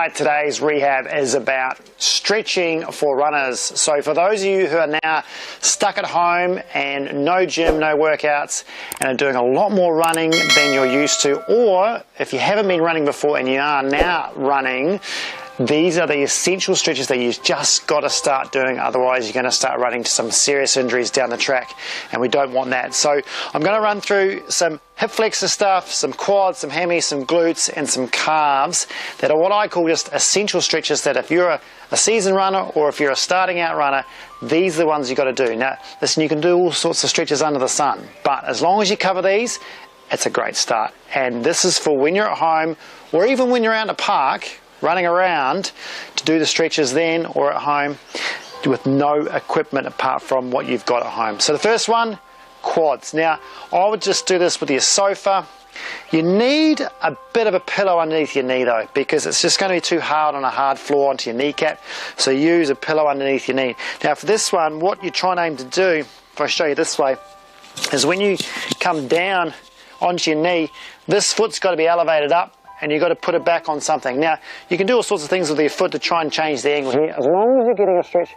tonight, today's rehab is about stretching for runners. So for those of you who are now stuck at home and no gym, no workouts, and are doing a lot more running than you're used to, or if you haven't been running before and you are now running, these are the essential stretches that you've just got to start doing, otherwise you're going to start running to some serious injuries down the track, and we don't want that. So I'm going to run through some hip flexor stuff, some quads, some hammies, some glutes, and some calves that are what I call just essential stretches that if you're a seasoned runner or if you're a starting out runner, these are the ones you've got to do. Now, listen, you can do all sorts of stretches under the sun, but as long as you cover these, it's a great start. And this is for when you're at home or even when you're out in the park, running around, to do the stretches then or at home with no equipment apart from what you've got at home. So the first one, quads. Now I would just do this with your sofa. You need a bit of a pillow underneath your knee though, because it's just going to be too hard on a hard floor onto your kneecap, so use a pillow underneath your knee. Now for this one, what you try and aim to do, if I show you this way, is when you come down onto your knee, this foot's got to be elevated up and you've got to put it back on something. Now, you can do all sorts of things with your foot to try and change the angle here, as long as you're getting a stretch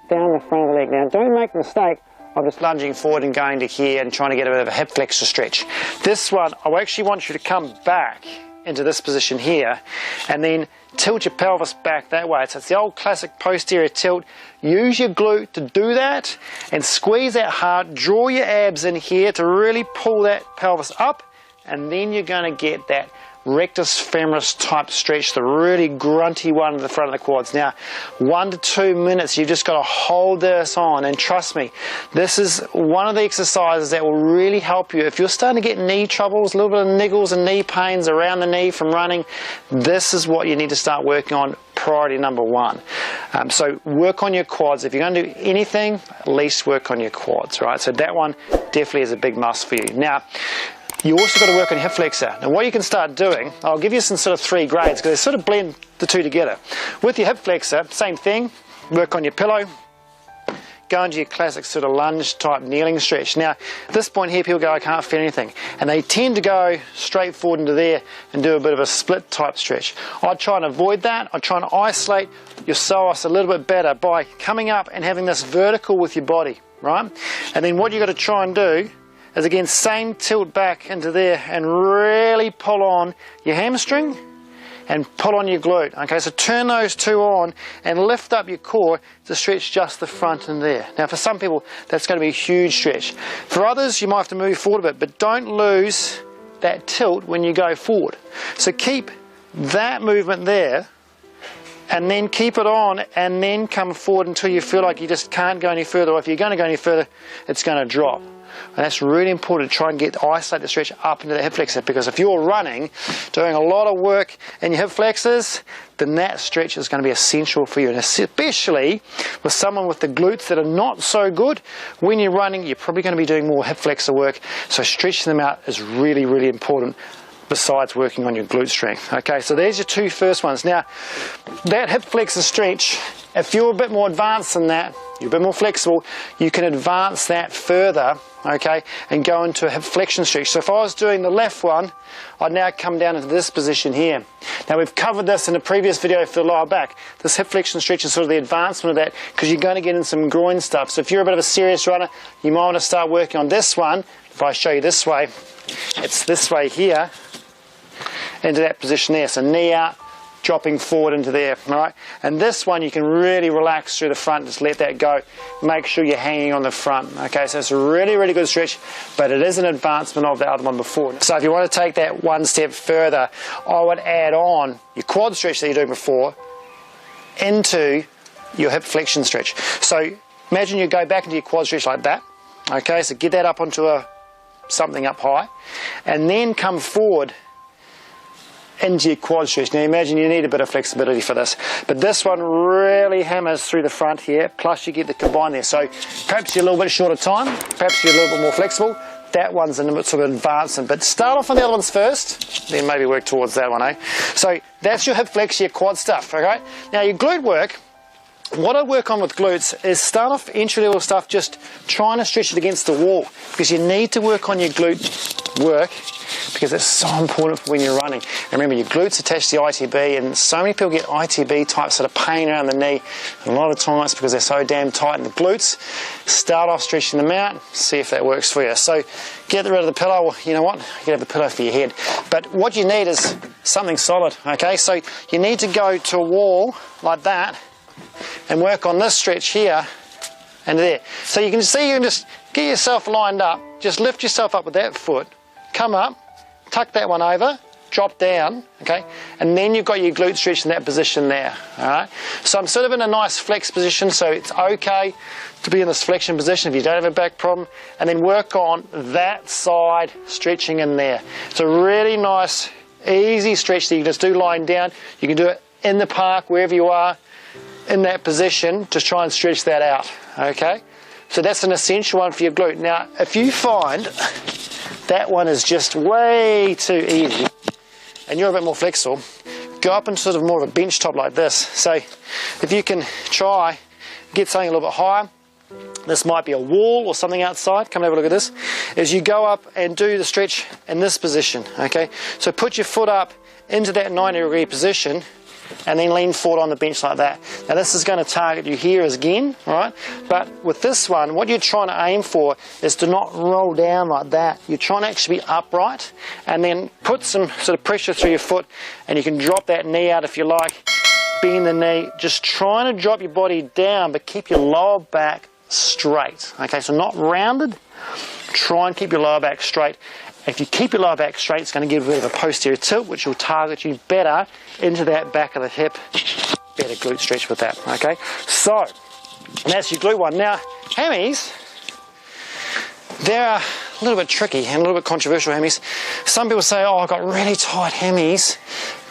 down the front of the leg. Now, don't make the mistake of just lunging forward and going to here and trying to get a bit of a hip flexor stretch. This one, I actually want you to come back into this position here and then tilt your pelvis back that way. So it's the old classic posterior tilt. Use your glute to do that and squeeze that hard. Draw your abs in here to really pull that pelvis up, and then you're going to get that rectus femoris type stretch, the really grunty one at the front of the quads. Now 1 to 2 minutes, you've just got to hold this on, and trust me, this is one of the exercises that will really help you if you're starting to get knee troubles, a little bit of niggles and knee pains around the knee from running. This is what you need to start working on, priority number one. So work on your quads. If you're going to do anything, at least work on your quads, right? So that one definitely is a big must for you. Now you also got to work on hip flexor. Now what you can start doing, I'll give you some sort of 3 grades because they sort of blend the two together. With your hip flexor, same thing, work on your pillow, go into your classic sort of lunge type kneeling stretch. Now at this point here people go, I can't feel anything, and they tend to go straight forward into there and do a bit of a split type stretch. I try and avoid that. I try and isolate your psoas a little bit better by coming up and having this vertical with your body, right? And then what you've got to try and do is again, same tilt back into there and really pull on your hamstring and pull on your glute. Okay, so turn those two on and lift up your core to stretch just the front and there. Now for some people that's going to be a huge stretch. For others you might have to move forward a bit, but don't lose that tilt when you go forward. So keep that movement there and then keep it on and then come forward until you feel like you just can't go any further, or if you're going to go any further it's going to drop. And that's really important to try and isolate the stretch up into the hip flexor, because if you're running, doing a lot of work in your hip flexors, then that stretch is going to be essential for you. And especially with someone with the glutes that are not so good, when you're running, you're probably going to be doing more hip flexor work. So stretching them out is really, really important, besides working on your glute strength. Okay, so there's your 2 first ones. Now, that hip flexor stretch, if you're a bit more advanced than that, you're a bit more flexible, you can advance that further, okay, and go into a hip flexion stretch. So if I was doing the left one, I'd now come down into this position here. Now we've covered this in a previous video for the lower back. This hip flexion stretch is sort of the advancement of that, because you're going to get in some groin stuff. So if you're a bit of a serious runner, you might want to start working on this one. If I show you this way, it's this way here, into that position there. So knee out, dropping forward into there, all right? And this one you can really relax through the front, just let that go. Make sure you're hanging on the front, okay? So it's a really, really good stretch, but it is an advancement of the other one before. So if you want to take that one step further, I would add on your quad stretch that you're doing before into your hip flexion stretch. So imagine you go back into your quad stretch like that, okay? So get that up onto something up high, and then come forward into your quad stretch. Now imagine you need a bit of flexibility for this, but this one really hammers through the front here, plus you get the combine there. So perhaps you're a little bit short of time, perhaps you're a little bit more flexible. That one's a bit sort of advancing, but start off on the other ones first, then maybe work towards that one, eh? So that's your hip flex, your quad stuff, okay? Now your glute work, what I work on with glutes is start off entry level stuff, just trying to stretch it against the wall, because you need to work on your glute work, because it's so important for when you're running. And remember, your glutes attached to the ITB, and so many people get ITB type sort of pain around the knee, and a lot of times because they're so damn tight in the glutes. Start off stretching them out, see if that works for you. So get rid of the pillow, or you know what, you can have the pillow for your head. But what you need is something solid, okay? So you need to go to a wall like that and work on this stretch here and there. So you can see, you can just get yourself lined up, just lift yourself up with that foot, come up, tuck that one over, drop down, okay, and then you've got your glute stretch in that position there, all right? So I'm sort of in a nice flex position, so it's okay to be in this flexion position if you don't have a back problem, and then work on that side stretching in there. It's a really nice, easy stretch that you can just do lying down. You can do it in the park, wherever you are, in that position, just try and stretch that out, okay? So that's an essential one for your glute. Now, if you find that one is just way too easy, and you're a bit more flexible, go up into sort of more of a bench top like this. So if you can try, get something a little bit higher, this might be a wall or something outside, come and have a look at this, is you go up and do the stretch in this position, okay? So put your foot up into that 90-degree position, and then lean forward on the bench like that. Now this is going to target you here again, right? But with this one, what you're trying to aim for is to not roll down like that. You're trying to actually be upright, and then put some sort of pressure through your foot, and you can drop that knee out if you like, bend the knee, just trying to drop your body down, but keep your lower back straight, okay? So not rounded, try and keep your lower back straight. If you keep your lower back straight, it's going to give a bit of a posterior tilt, which will target you better into that back of the hip. Better glute stretch with that, okay? So, that's your glute one. Now, hammies, they're a little bit tricky and a little bit controversial, hammies. Some people say, oh, I've got really tight hammies,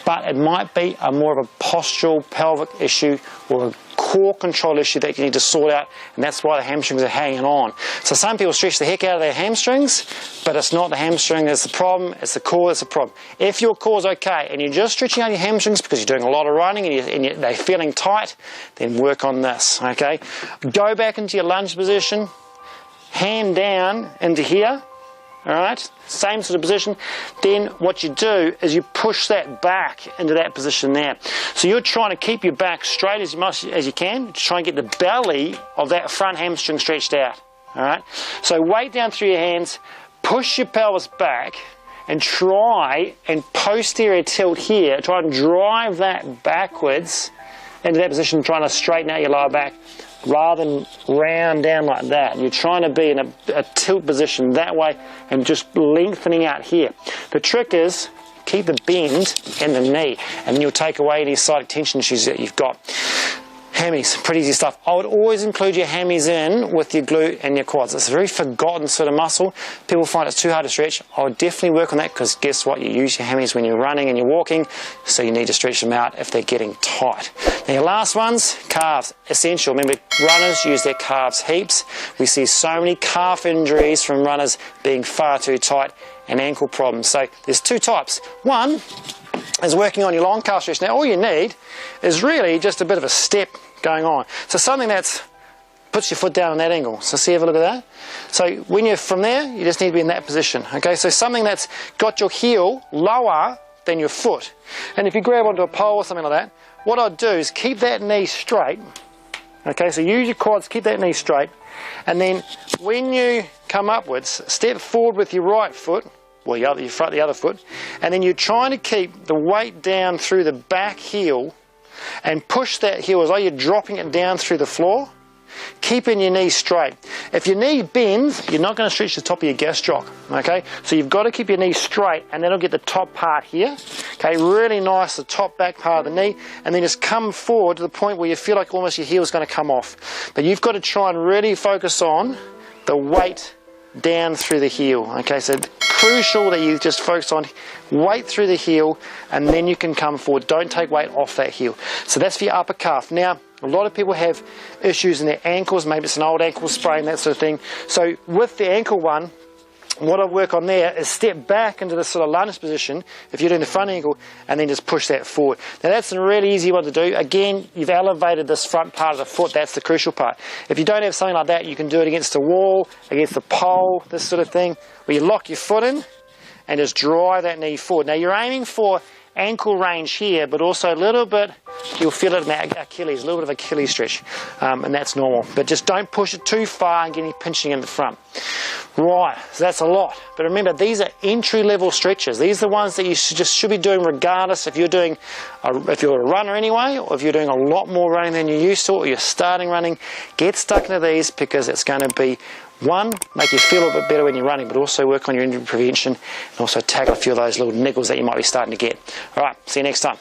but it might be more of a postural pelvic issue or a core control issue that you need to sort out, and that's why the hamstrings are hanging on. So some people stretch the heck out of their hamstrings, but it's not the hamstring that's the problem, it's the core that's the problem. If your core's okay and you're just stretching out your hamstrings because you're doing a lot of running and they're feeling tight, then work on this, okay? Go back into your lunge position, hand down into here, all right, same sort of position. Then what you do is you push that back into that position there. So you're trying to keep your back straight as much as you can to try and get the belly of that front hamstring stretched out, all right? So weight down through your hands, push your pelvis back, and try and posterior tilt here. Try and drive that backwards into that position, trying to straighten out your lower back, rather than round down like that. You're trying to be in a tilt position that way and just lengthening out here. The trick is keep the bend in the knee, and then you'll take away any sciatic tension issues that you've got. Hammies, pretty easy stuff. I would always include your hammies in with your glute and your quads. It's a very forgotten sort of muscle. People find it's too hard to stretch. I would definitely work on that, because guess what? You use your hammies when you're running and you're walking, so you need to stretch them out if they're getting tight. Now your last ones, calves, essential. Remember, runners use their calves heaps. We see so many calf injuries from runners being far too tight, and ankle problems. So there's two types. One is working on your long calf stretch. Now all you need is really just a bit of a step going on. So something that's puts your foot down on that angle. So see, have a look at that. So when you're from there, you just need to be in that position. Okay, so something that's got your heel lower than your foot. And if you grab onto a pole or something like that, what I'd do is keep that knee straight. Okay, so use your quads, keep that knee straight, and then when you come upwards, step forward with your right foot, well, your other foot, and then you're trying to keep the weight down through the back heel and push that heel as though you're dropping it down through the floor, keeping your knee straight. If your knee bends, you're not going to stretch the top of your gastroc, okay? So you've got to keep your knee straight, and that'll get the top part here, okay? Really nice, the top back part of the knee, and then just come forward to the point where you feel like almost your heel is going to come off. But you've got to try and really focus on the weight down through the heel, okay? So crucial that you just focus on weight through the heel, and then you can come forward. Don't take weight off that heel. So that's for your upper calf. Now, a lot of people have issues in their ankles. Maybe it's an old ankle sprain, that sort of thing. So with the ankle one, what I work on there is step back into this sort of lunge position if you're doing the front ankle, and then just push that forward. Now that's a really easy one to do. Again, you've elevated this front part of the foot. That's the crucial part. If you don't have something like that, you can do it against a wall, against the pole, this sort of thing, where you lock your foot in and just drive that knee forward. Now you're aiming for ankle range here, but also a little bit, you'll feel it in that Achilles, a little bit of Achilles stretch, and that's normal. But just don't push it too far and get any pinching in the front. Right, so that's a lot. But remember, these are entry-level stretches. These are the ones that you should be doing regardless if you're if you're a runner anyway, or if you're doing a lot more running than you used to, or you're starting running. Get stuck into these because it's going to be, one, make you feel a little bit better when you're running, but also work on your injury prevention and also tackle a few of those little niggles that you might be starting to get. All right, see you next time.